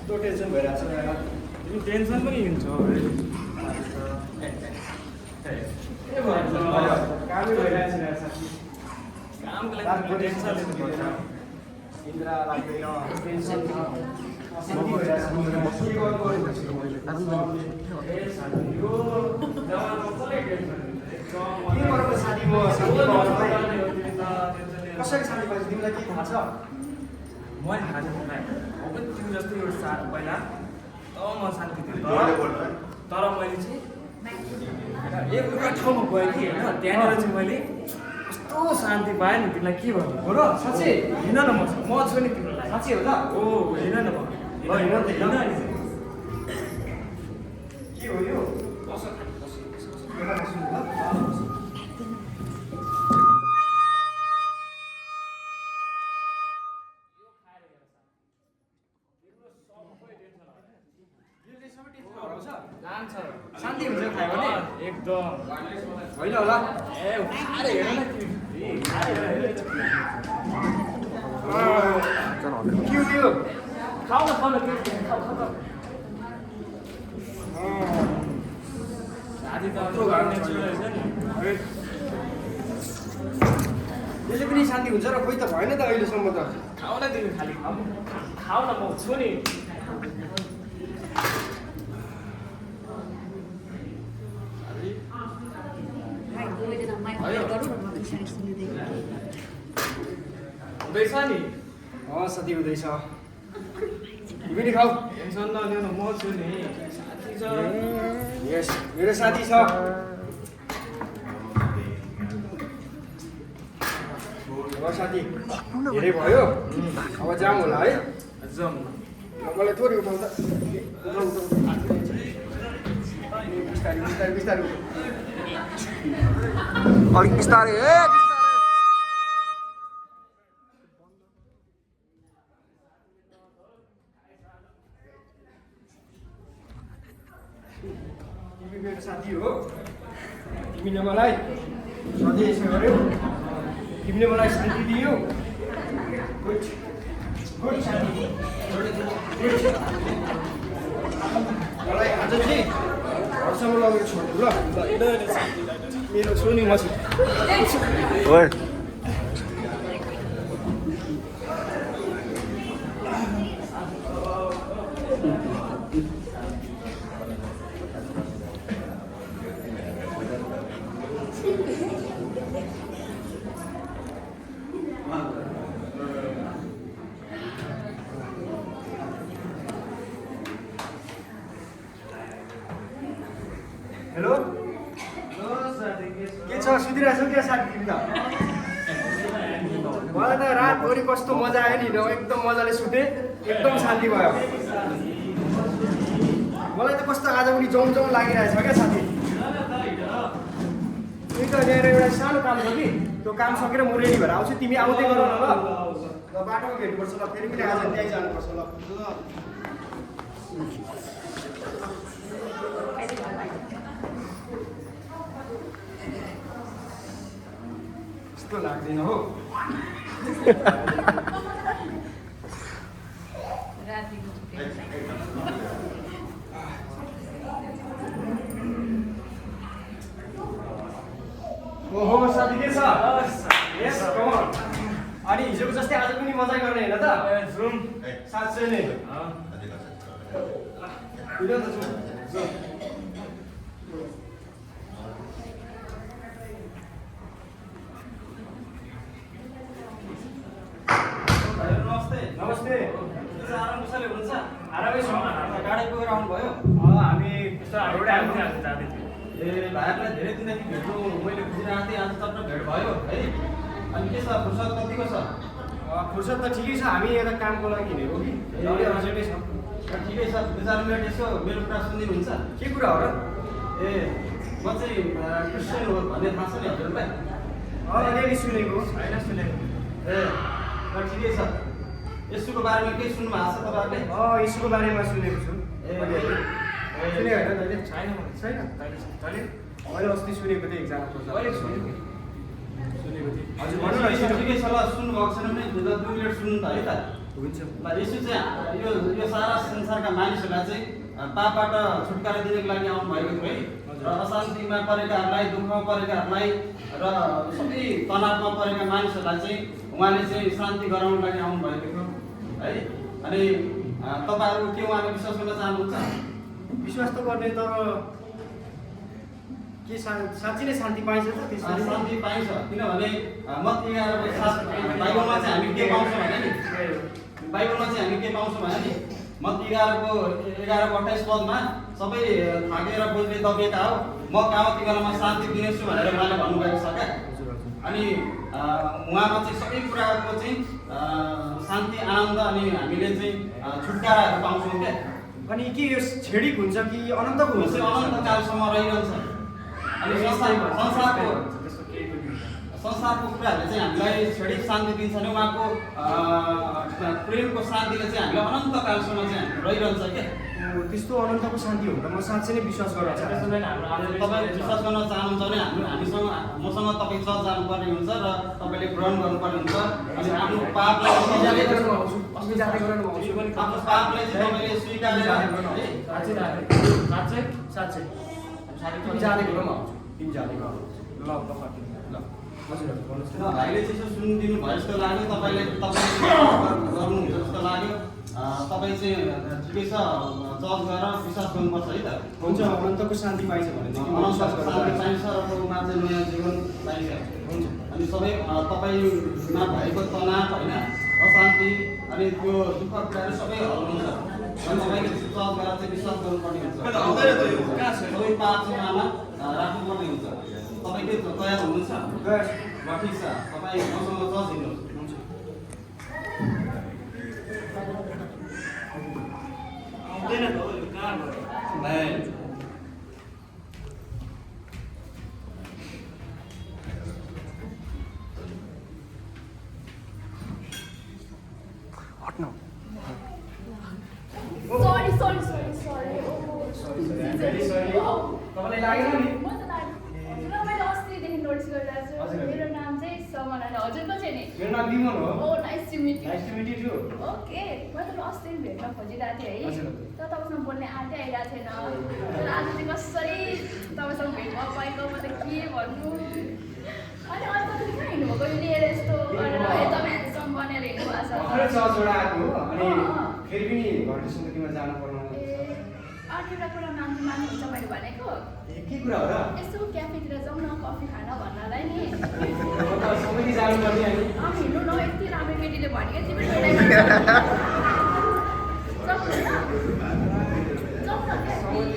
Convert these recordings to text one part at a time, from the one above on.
तो टेन्सन भइरहेछ यो टेन्सन पनि हुन्छ कामै भइरहेछ साथी कामको लागि टेन्सन लिनुपर्छ इन्द्रा लाग्दैन टेन्सन छ अशान्ति भइरहेछ के गर्नु साथी म कसरी साथी भएछ तिमीलाई के थाहा छ मैले थाहा छ तिमीलाई अब तिमी जस्तो एउटा साथ पहिला तब म शान्ति थिएँ तर मैले चाहिँ एउटा ठाउँमा गएँ कि होइन त्यहाँनिर चाहिँ मैले कस्तो शान्ति पाएँ नि तिमीलाई के भन्नु हो र साँच्चै हिँड न म छु नि तिमीलाई साँच्चै हो त ओ हिँड न म हिँड त हिँड के हो यो शान्ति हुन्छ खायो भने एकदम होइन होला ए खाएर हेर न तिमी खाएर हेर के हो त्यो खाऊ न के खाऊ साथी त हाम्रो घरले रहेछ नि यसले पनि शान्ति हुन्छ र खोइ त भएन त अहिलेसम्म त खाऊ न तिमी खालि खाऊ न म छु नि हुँदैछ नि साथी हुँदैछ तिमी नि खाऊ टेन्सन नलिनु म छु नि साथी छ यस मेरो साथी छ साथी धेरै भयो अब जाम होला है जाम मलाई थोरै उठाउँछ बिस्तारै बिस्तारै बिस्तारै अलिक बिस्तारै तिमी मेरो साथी हो तिमीले मलाई सधैँ यसो गर्यौ तिमीले मलाई शान्ति दियौ गुड गुड साथी मलाई आज चाहिँ घरसम्म लगेर छोड्नु ल मेरो छु नि म छु हेलो के छ सुतिरहेछौ क्या साथी तिमी त मलाई त रातभरि कस्तो मजा आयो नि एकदम मजाले सुतेँ एकदम शान्ति भयो मलाई त कस्तो आज पनि जाउँ जाउँ लागिरहेछ क्या साथी त्यही त ल्याएर एउटा सानो काम छ कि त्यो काम सकेर म रेडी भएर आउँछु तिमी आउँदै गर न ल बाटोमा भेट्नुपर्छ ल फेरि पनि आज त्यहीँ जानुपर्छ ल यस्तो लाग्दैन हो ओहो साथी के छ यस कम अन अनि हिजोको जस्तै आज पनि मजा गर्ने हैन त जाउँ साँच्चै नै हिँड न त जाउँ नमस्ते आराम कसैले हुन्छ आरामै छौँ गाडी पुगेर आउनुभयो हामी यस्तो एउटा आउँथ्यो आज जाँदै थियो ए भाइहरूलाई धेरै दिनदेखि भेट्नु मैले बुझिरहेको थिएँ आज तपाईँ भेट भयो है अनि के छ फुर्सद कतिको छ फुर्सद त ठिकै छ हामी यता कामको लागि हिँडेको कि अहिले अर्जेन्टै छ ठिकै छ 2-4 मिनट यसो मेरो कुरा सुनिदिनुहुन्छ के कुरा हो र ए म चाहिँ क्रिस्चियन हो भन्ने थाहा छ नि हजुरलाई अलिअलि सुनेको होइन सुनेको ए ठिकै छ यसोको बारेमा केही सुन्नु भएको छ तपाईँहरूले यसको बारेमा सुनेको छु सुनेको होइन तैँले छैन मलाई छैन तैँले मैले अस्ति सुनेको थिएँ एक्जामको कहिले सुनेको सुनेको थिएँ हजुर भन्नु न ठिकै छ ल सुन्नुभएको छैन भने 2 मिनट सुन्नु त है त हुन्छ ल यसो चाहिँ यो सारा संसारका मानिसहरूलाई चाहिँ पापबाट छुटकारा दिनको लागि आउनु भएको थियो है र अशान्तिमा परेकाहरूलाई दुःखमा परेकाहरूलाई र सबै तनावमा परेका मानिसहरूलाई चाहिँ उहाँले चाहिँ शान्ति गराउनको लागि आउनु भएको थियो है। अनि तपाईँहरू के उहाँले विश्वास गर्न चाहनुहुन्छ? विश्वास त गर्ने तर के साँच्चै नै शान्ति पाइन्छ त त्यसमा शान्ति पाइन्छ किनभने मत 11 बाइबलमा चाहिँ हामी के पाउँछौँ भने नि बाइबलमा चाहिँ हामी के पाउँछौँ भने नि मत 11:28 पदमा सबै थाकेर बोझले दबिएका हो म कहाँ तिमीहरूमा शान्ति दिनेछु भनेर उहाँले भन्नुभएको छ क्या। अनि उहाँमा चाहिँ सबै कुराको चाहिँ शान्ति आनन्द अनि हामीले चाहिँ छुटकाराहरू पाउँछौँ क्या। अनि के यो छेडिक हुन्छ कि अनन्तको हुन्छ? अनन्तकालसम्म रहिरहन्छ। अनि संसारको कुराहरूले चाहिँ हामीलाई छेडिक शान्ति दिन्छ भने उहाँको प्रेमको शान्तिले चाहिँ हामीलाई अनन्तकालसम्म चाहिँ हामी रहिरहन्छ क्या। त्यस्तो अनन्तको शान्ति हो त म साँच्चै नै विश्वास गर्न चाहन्छु। तपाईँ विश्वास गर्न चाहनुहुन्छ भने हामीसँग मसँग तपाईँ चर्च जानुपर्ने हुन्छ र तपाईँले ग्रहण गर्नुपर्ने हुन्छ। अनि आफ्नो पापलाई आफ्नो पापलाई चाहिँ तपाईँले स्वीकार भाइले चाहिँ यसो सुनिदिनु भयो जस्तो लाग्यो तपाईँले गर्नुहुन्छ जस्तो लाग्यो। तपाईँ चाहिँ ठिकै छ चर्च गएर विश्वास गर्नुपर्छ है त। हुन्छ अनन्तको शान्ति पाइन्छ भनेदेखि शान्ति पाइन्छ र उमा चाहिँ नयाँ जीवन पाइन्छ। हुन्छ अनि सबै तपाईँमा भएको तनाव होइन अशान्ति अनि त्यो दुःख कुराहरू सबै हल्नुहुन्छ। अनि तपाईँले चर्च गएर चाहिँ विश्वास गर्नुपर्ने हुन्छ। सबै पापमा राख्नुपर्ने हुन्छ। तपाईँ के तयार हुनुहुन्छ? ल ठिक छ तपाईँ मसँग चर्च हिँड्नुहोस्। तपाईँलाई लागेन नि? मैले अस्तिदेखि नोटिस गरिरहेको छु। मेरो नाम चाहिँ समना हो। हजुरको चाहिँ नि? मेरो नाम विमल हो। Oh nice to meet you. Nice to meet you. Okay म त अस्ति भेट्न खोजिरहेको थिएँ है। हजुर। तर तपाईँसँग बोल्ने आँटै आइरहेको थिएन। तर आज चाहिँ कसरी तपाईँसँग भेट्न पाएको म त के भन्नु। अनि अन्त तपाईँ कहाँ हिँड्नुभएको यो लिएर यस्तो गरेर एकदम ह्यान्डसम बनेर हिँड्नुभएको छ। भर्खरै चर्चबाट आएको हो अनि फेरि पनि घरको समितिमा जानु पर्ने छ। अनि एउटा कुरा मान्नुहुन्छ मैले भनेको? के कुरा हो र? यसो क्याफेतिर जाउँ न कफी खान भन्नलाई नि। समिति जानुपर्ने अनि हिँड्नु न यति राम्रो केटीले भनेको तिमी समिति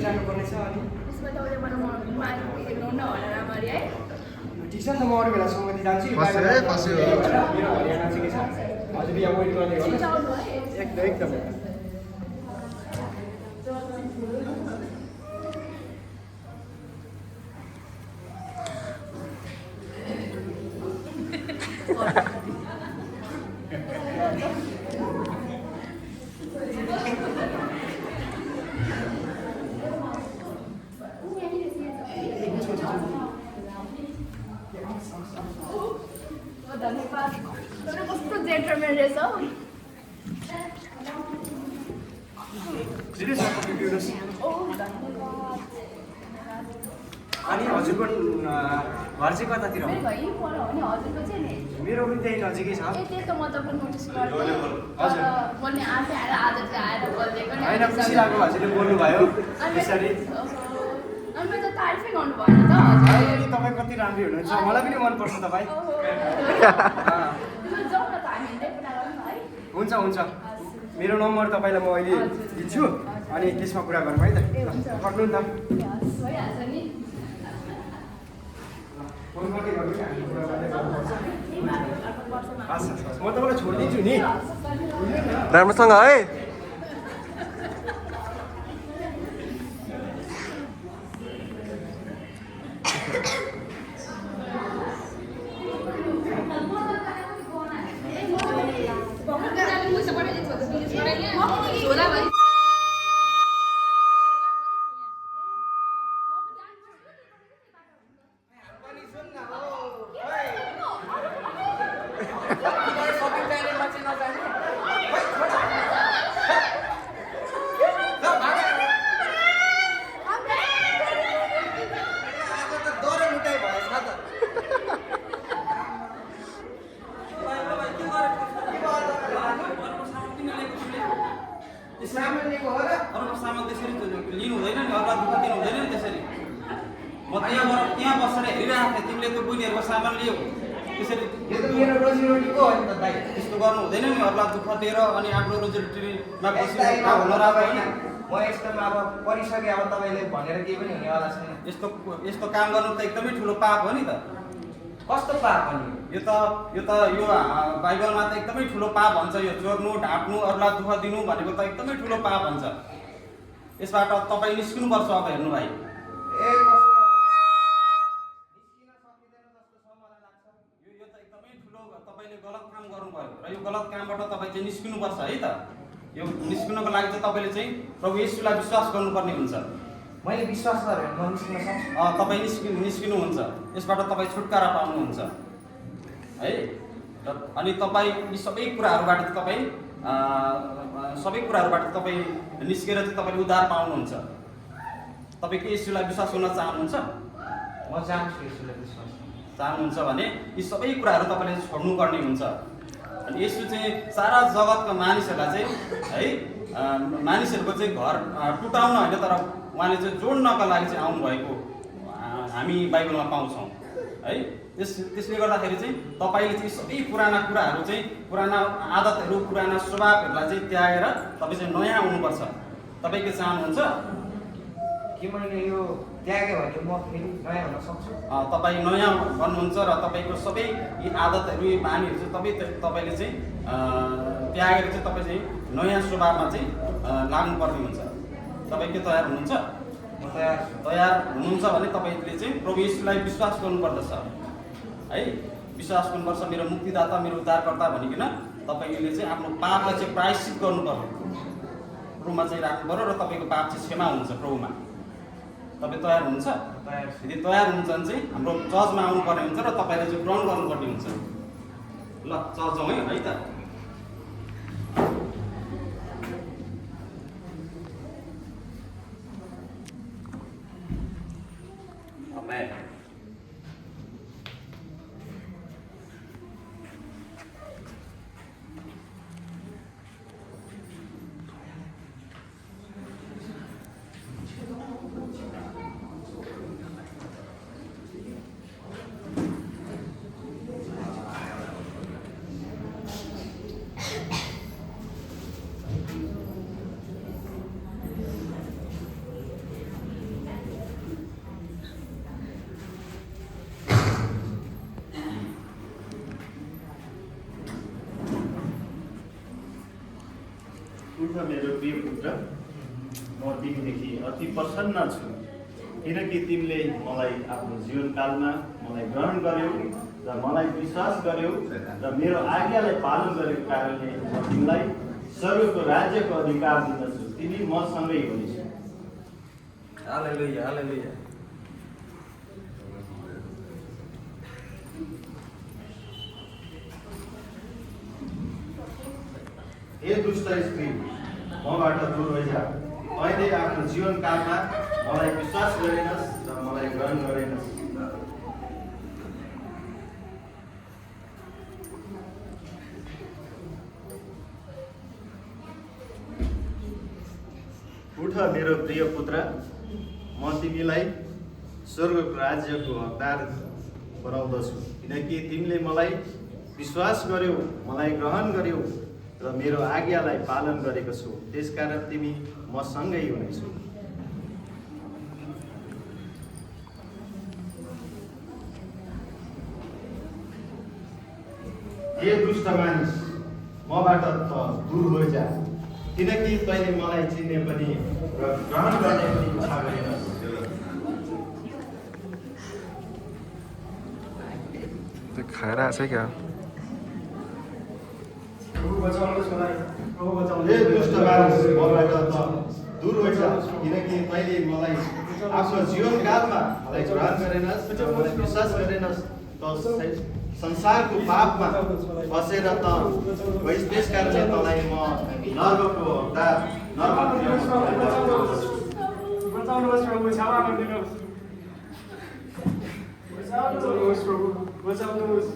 जानुपर्ने छ अनि त्यसमा तपाईँले मलाई हिँड्नु न भनेर राम्ररी है। ठिक छ नि त म अरू बेला समिति जान्छु। मेरो हरियाणा चाहिँ के छ हजुर बिहा वेट गर्ने हो छिटो आउनु है। एकदम एकदम धन्यवाद। तपाईँ कस्तो जेन्टलम्यान रहेछ हौ। ओ धन्यवाद। अनि हजुरको घर चाहिँ कतातिर हो? मेरो घर यहीँ पर हो नि। हजुरको चाहिँ नि? मेरो पनि त्यही नजिकै छ। ए त्यही त म तपाईँको नोटिस गर्थेँ। हजुर। बोल्ने आँटै आएर आज चाहिँ आएर बोलिदिएको नि। होइन खुसी लाग्यो हजुरले बोल्नुभयो त्यसरी। अनि मैले त तारिफै गर्नु भयो नि त हजुर। अनि तपाईँ कति राम्रो हुनुहुन्छ मलाई पनि मनपर्छ तपाईँ। जाउँ न त हामी हिँड्दै कुरा गरौँ न है। हुन्छ हुन्छ मेरो नम्बर तपाईँलाई म अहिले दिन्छु अनि त्यसमा कुरा गरौँ है त। गर्नु नि त भइहाल्छ नि। फोन गर्दै गर्नु नि हामी कुरा गर्दै गर्नुपर्छ। हस् म तपाईँलाई छोडिदिन्छु नि। राम्रोसँग है। सामान्यको हो र अरूको सामान त्यसरी लिनु हुँदैन नि, अरूलाई दुःख दिनु हुँदैन नि त्यसरी। म त्यहाँ बसेर हेरिरहेको थिएँ, तिमीले त्यो बहिनीहरूको सामान लियो त्यसरी। यो त मेरो रोजीरोटीको हो नि त दाइ। त्यस्तो गर्नु हुँदैन नि, अरूलाई दुःख दिएर अनि आफ्नो रोजीरोटीमा यस्ता बसेर काम नराम्रो होइन। म यस्तोमा अब परिसकेँ, अब तपाईँले भनेर केही पनि हुनेवाला छैन। यस्तो काम गर्नु त एकदमै ठुलो पाप हो नि त। कस्तो पाप अनि यो बाइबलमा त एकदमै ठुलो पाप भन्छ। यो चोर्नु, ढाँट्नु, अरूलाई दुःख दिनु भनेको त एकदमै ठुलो पाप भन्छ। यसबाट तपाईँ निस्किनुपर्छ अब हेर्नु भाइ। ए कस्तो निस्किन सकिँदैन जस्तो छ मलाई लाग्छ। यो त एकदमै ठुलो तपाईँले गलत काम गर्नुभयो र यो गलत कामबाट तपाईँ चाहिँ निस्किनुपर्छ है त। यो निस्किनको लागि चाहिँ तपाईँले चाहिँ प्रभु येशूलाई विश्वास गर्नुपर्ने हुन्छ। मैले विश्वास गरेँ म निस्किन सक्छु। तपाईँ निस्किनुहुन्छ, यसबाट तपाईँ छुटकारा पाउनुहुन्छ है। अनि तपाईँ यी सबै कुराहरूबाट तपाईँ निस्केर चाहिँ तपाईँले उद्धार पाउनुहुन्छ। तपाईँ के येशूलाई विश्वास गर्न चाहनुहुन्छ? म चाहन्छु यसोलाई विश्वास। चाहनुहुन्छ भने यी सबै कुराहरू तपाईँले छोड्नुपर्ने हुन्छ। अनि येशू चाहिँ सारा जगतका मानिसहरूलाई चाहिँ है मानिसहरूको चाहिँ घर टुटाउन होइन, तर उहाँले चाहिँ जोड्नका लागि चाहिँ आउनुभएको हामी बाइबलमा पाउँछौँ है। त्यसले गर्दाखेरि चाहिँ तपाईँले चाहिँ सबै पुराना कुराहरू चाहिँ पुराना आदतहरू, पुराना स्वभावहरूलाई चाहिँ त्यागेर तपाईँ चाहिँ नयाँ हुनुपर्छ। तपाईँ के चाहनुहुन्छ? के मैले यो त्यागेँ भने म फेरि नयाँ हुन सक्छु? तपाईँ नयाँ बन्नुहुन्छ र तपाईँको सबै यी आदतहरू, यी बानीहरू चाहिँ तपाईँले चाहिँ त्यागेर चाहिँ तपाईँ चाहिँ नयाँ स्वभावमा चाहिँ लाग्नुपर्ने हुन्छ। तपाईँ के तयार हुनुहुन्छ? म तयार छु। तयार हुनुहुन्छ भने तपाईँले चाहिँ प्रभु येशूलाई विश्वास गर्नुपर्दछ है। विश्वास गर्नुपर्छ मेरो मुक्तिदाता, मेरो उद्धारकर्ता भनिकन तपाईँले चाहिँ आफ्नो पापलाई चाहिँ प्रायश्चित गर्नु पर्यो, प्रभुमा चाहिँ राख्नु पर्यो र तपाईँको पाप चाहिँ क्षमा हुन्छ प्रभुमा। तपाईँ तयार हुनुहुन्छ? तयार छु। यदि तयार हुनुहुन्छ भने चाहिँ हाम्रो चर्चमा आउनुपर्ने हुन्छ र तपाईँले चाहिँ ग्रहण गर्नुपर्ने हुन्छ। ल चर्च जाउँ है त। उठ मेरो प्रिय पुत्र, म तिमीदेखि अति प्रसन्न छु, किनकि तिमीले मलाई आफ्नो जीवनकालमा मलाई ग्रहण गर्यौ र मलाई विश्वास गर्यौ र मेरो आज्ञालाई पालन गरेको कारणले म तिमीलाई स्वर्गको राज्यको अधिकार दिँदछु। तिमी मसँगै हुनेछौ। हालेलुया, हालेलुया। हे दुष्ट स्त्री, मबाट दूर भइजा। अहिले आफ्नो जीवनकालमा मलाई विश्वास गरेनस् र मलाई ग्रहण गरेनस्। उठ मेरो प्रिय पुत्र, म तिमीलाई स्वर्गको राज्यको हकदार बनाउँदछु, किनकि तिमीले मलाई विश्वास गर्यौ, मलाई ग्रहण गर्यौ र मेरो आज्ञालाई पालन गरेको छु, त्यसकारण तिमी मसँगै हुनेछौ। हे दुष्ट मानिस, मबाट त दूर भइजा, किनकि तैँले मलाई चिन्ने पनि र ग्रहण गर्ने पनि इच्छा गरेनस्। खाएर आएको छ क्या? हे दुष्ट मानिस, मबाट त दूर भइजा, किनकि तैँले मलाई आफ्नो जीवनकालमा मलाई ग्रहण गरेनस् र मलाई विश्वास गरेनस्। त संसारको पापमा बसेर त भइस, त्यस कारणले तँलाई म नर्कको हकदार, बचाउनुहोस् प्रभु, क्षमा गरिदिनुहोस्। बचाउनुहोस् प्रभु, बचाउनुहोस्।